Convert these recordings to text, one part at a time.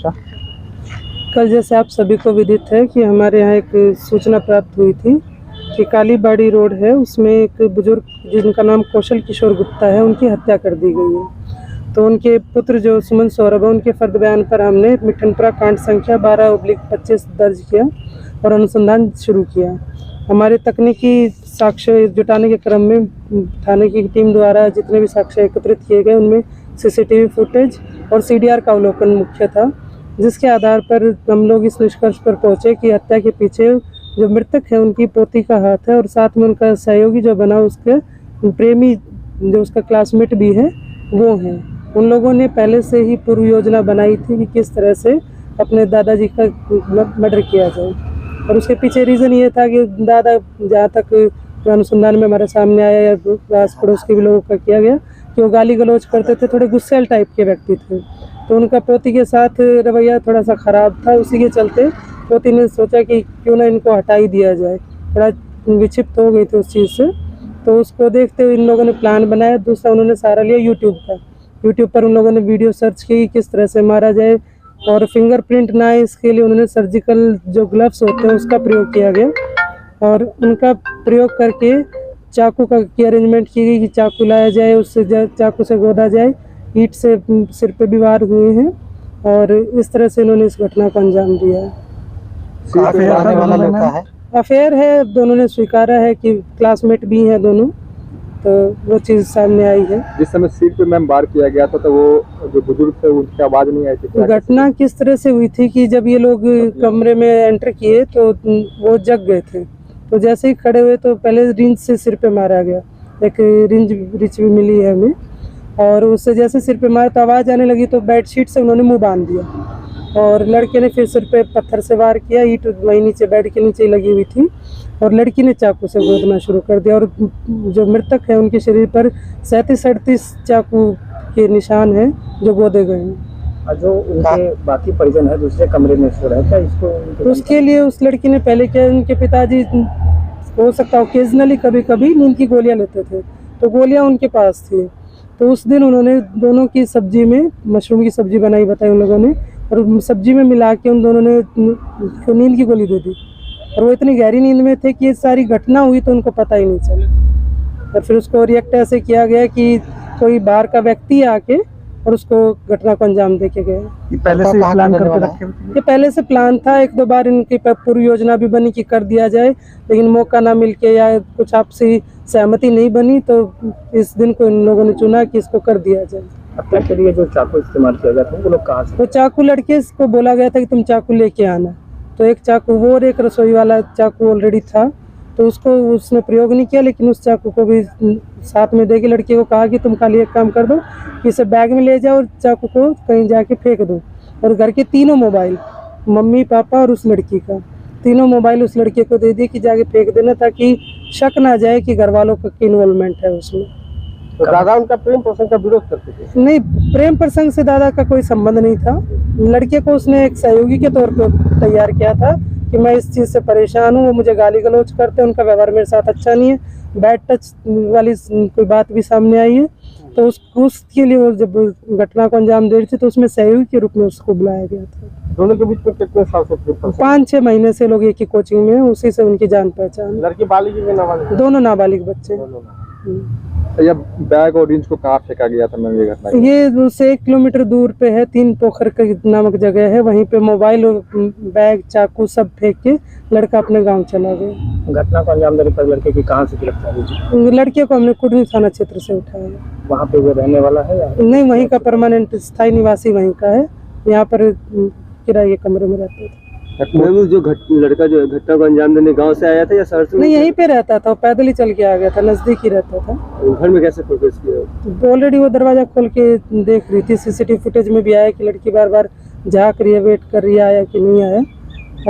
मोर्चा? कल जैसे आप सभी को विदित है कि हमारे यहाँ एक सूचना प्राप्त हुई थी कि कालीबाड़ी रोड है, उसमें एक बुजुर्ग जिनका नाम कौशल किशोर गुप्ता है, उनकी हत्या कर दी गई है। तो उनके पुत्र जो सुमन सौरभ है, उनके फर्द बयान पर हमने मिठनपुरा कांड संख्या 12/25 दर्ज किया और अनुसंधान शुरू किया। हमारे तकनीकी साक्ष्य जुटाने के क्रम में थाने की टीम द्वारा जितने भी साक्ष्य एकत्रित किए गए, उनमें सीसीटीवी फुटेज और सीडीआर का अवलोकन मुख्य था, जिसके आधार पर हम लोग इस निष्कर्ष पर पहुंचे कि हत्या के पीछे जो मृतक है उनकी पोती का हाथ है और साथ में उनका सहयोगी जो बना उसके प्रेमी जो उसका क्लासमेट भी है वो है। उन लोगों ने पहले से ही पूर्व योजना बनाई थी कि किस तरह से अपने दादाजी का मर्डर किया जाए, और उसके पीछे रीज़न ये था कि दादा, जहाँ तक अनुसंधान में हमारे सामने आया या आस पड़ोस के भी लोगों का किया गया, कि वो गाली गलौज करते थे, थोड़े गुस्सैल टाइप के व्यक्ति थे। तो उनका पोती के साथ रवैया थोड़ा सा ख़राब था, उसी के चलते पोती ने सोचा कि क्यों ना इनको हटा ही दिया जाए, थोड़ा विक्षिप्त हो गई थी उस चीज़ से। तो उसको देखते हुए इन लोगों ने प्लान बनाया। दूसरा उन्होंने सहारा लिया यूट्यूब पर उन लोगों ने वीडियो सर्च की किस तरह से मारा जाए, और फिंगरप्रिंट ना आए इसके लिए उन्होंने सर्जिकल जो ग्लव्स होते हैं उसका प्रयोग किया गया, और उनका प्रयोग करके चाकू की अरेंजमेंट की गई कि चाकू लाया जाए, उससे चाकू से गोदा जाए, ईंट से सिर पे भी वार हुए हैं, और इस तरह से इन्होंने इस घटना को अंजाम दिया है। अफेयर है, दोनों ने स्वीकारा है कि क्लासमेट भी हैं दोनों, तो वो चीज़ सामने आई है। जिस समय सिर पे मैम वार किया गया था तो वो जो बुजुर्ग थे उनकी आवाज़ नहीं आई थी? घटना किस तरह से हुई थी कि जब ये लोग कमरे में एंटर किए तो वो जग गए थे, तो जैसे ही खड़े हुए तो पहले रिंच से सिर पे मारा गया, एक रिंच भी मिली है हमें, और उससे जैसे सिर पे मारा तो आवाज़ आने लगी, तो बेडशीट से उन्होंने मुंह बांध दिया, और लड़के ने फिर सिर पे पत्थर से वार किया, ईंट वहीं नीचे बेड के नीचे लगी हुई थी, और लड़की ने चाकू से गोदना शुरू कर दिया, और जो मृतक है उनके शरीर पर 37-38 चाकू के निशान हैं जो गोदे गए हैं। जो उनके बाकी परिजन है दूसरे कमरे में सो रहे थे, इसको तो उसके लिए उस लड़की ने पहले क्या, उनके पिताजी हो सकता ओकेजनली कभी कभी नींद की गोलियां लेते थे, तो गोलियां उनके पास थी, तो उस दिन उन्होंने दोनों की सब्जी में मशरूम की सब्जी बनाई, बताई उन लोगों ने, और सब्जी में मिला के उन दोनों ने नींद की गोली दे दी, और वो इतनी गहरी नींद में थे कि ये सारी घटना हुई तो उनको पता ही नहीं चला। और फिर उसको रिएक्ट ऐसे किया गया कि कोई बाहर का व्यक्ति आके और उसको घटना को अंजाम दे के गया। ये पहले से प्लान करके रखे? ये पहले से प्लान था, 1-2 बार इनकी पूर्व योजना भी बनी कि कर दिया जाए, लेकिन मौका ना मिलके या कुछ आपसी सहमति नहीं बनी, तो इस दिन को इन लोगों ने चुना कि इसको कर दिया जाए। हत्या के लिए जो चाकू इस्तेमाल किया गया था वो लोग कहाँ से? वो चाकू लड़के को बोला गया था कि तुम चाकू लेके आना, तो एक चाकू वो और एक रसोई वाला चाकू ऑलरेडी था, तो उसको उसने प्रयोग नहीं किया, लेकिन उस चाकू को भी साथ में दे के लड़के को कहा कि तुम खाली एक काम कर दो, इसे बैग में ले जाओ और चाकू को कहीं जाके फेंक दो, और घर के तीनों मोबाइल, मम्मी पापा और उस लड़की का, तीनों मोबाइल उस लड़के को दे दिए कि जाके फेंक देना, ताकि शक ना जाए कि घर वालों का इन्वॉल्वमेंट है उसमें। तो दादा उनका प्रेम प्रसंग का विरोध करते थे? नहीं, प्रेम प्रसंग से दादा का कोई संबंध नहीं था। लड़के को उसने एक सहयोगी के तौर पर तैयार किया था कि मैं इस चीज़ से परेशान हूँ, वो मुझे गाली गलौज करते हैं, उनका व्यवहार मेरे साथ अच्छा नहीं है, बैड टच वाली कोई बात भी सामने आई है, तो उसके लिए वो जब घटना को अंजाम दे रही थी तो उसमें सहयोगी के रूप में उसको बुलाया गया था। दोनों के बीच में कितने साल से? 5-6 महीने से लोग एक ही कोचिंग में, उसी से उनकी जान पहचान। लड़की बालिग या नाबालिग? दोनों नाबालिग बच्चे। या बैग और रिंच को कहाँ फेंका गया था मैम ये घटना? ये उससे 1 किलोमीटर दूर पे है, 3 पोखर नामक जगह है, वहीं पे मोबाइल और बैग चाकू सब फेंक के लड़का अपने गांव चला गया। घटना को अंजाम देने पर लड़के की कहाँ से गिरफ्तारी हुई? लड़के को हमने कुडनी थाना क्षेत्र से उठाया। वहाँ पे वो रहने वाला है या नहीं? वहीं का परमानेंट स्थायी निवासी वहीं का है, यहाँ पर किराए के कमरे में रहते थे। जो लड़का जो घटना को अंजाम देने गांव से आया था या शहर से? नहीं, यहीं पे रहता था, पैदल ही चल के आ गया था, नजदीक ही रहता था। घर में कैसे प्रवेश किया? ऑलरेडी वो दरवाजा खोल के देख रही थी, सीसीटीवी फुटेज में भी आया कि लड़की बार बार झाँक रही है, वेट कर रही है आया कि नहीं आया,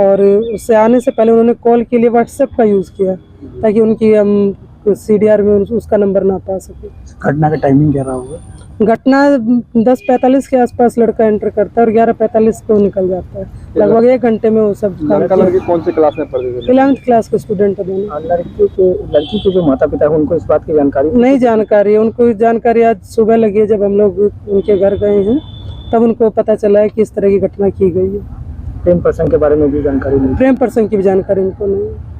और उससे आने से पहले उन्होंने कॉल के लिए व्हाट्सएप का यूज़ किया ताकि उनकी हम सीडीआर में उसका नंबर ना पा सके। घटना का टाइमिंग क्या रहा होगा? घटना 10:45 के आसपास लड़का एंटर करता है और 11:45 को निकल जाता है। लगभग 1 घंटे में वो सब। लड़की कौन से क्लास में पढ़ते थे? 11th क्लास के स्टूडेंट है दोनों। लड़की के जो माता पिता है उनको इस बात की जानकारी नहीं जानकारी है, उनको जानकारी आज सुबह लगी है जब हम लोग उनके घर गए हैं, तब उनको पता चला है कि इस तरह की घटना की गई है। प्रेम प्रसंग के बारे में भी जानकारी मिली। प्रेम प्रसंग की भी जानकारी उनको नहीं है।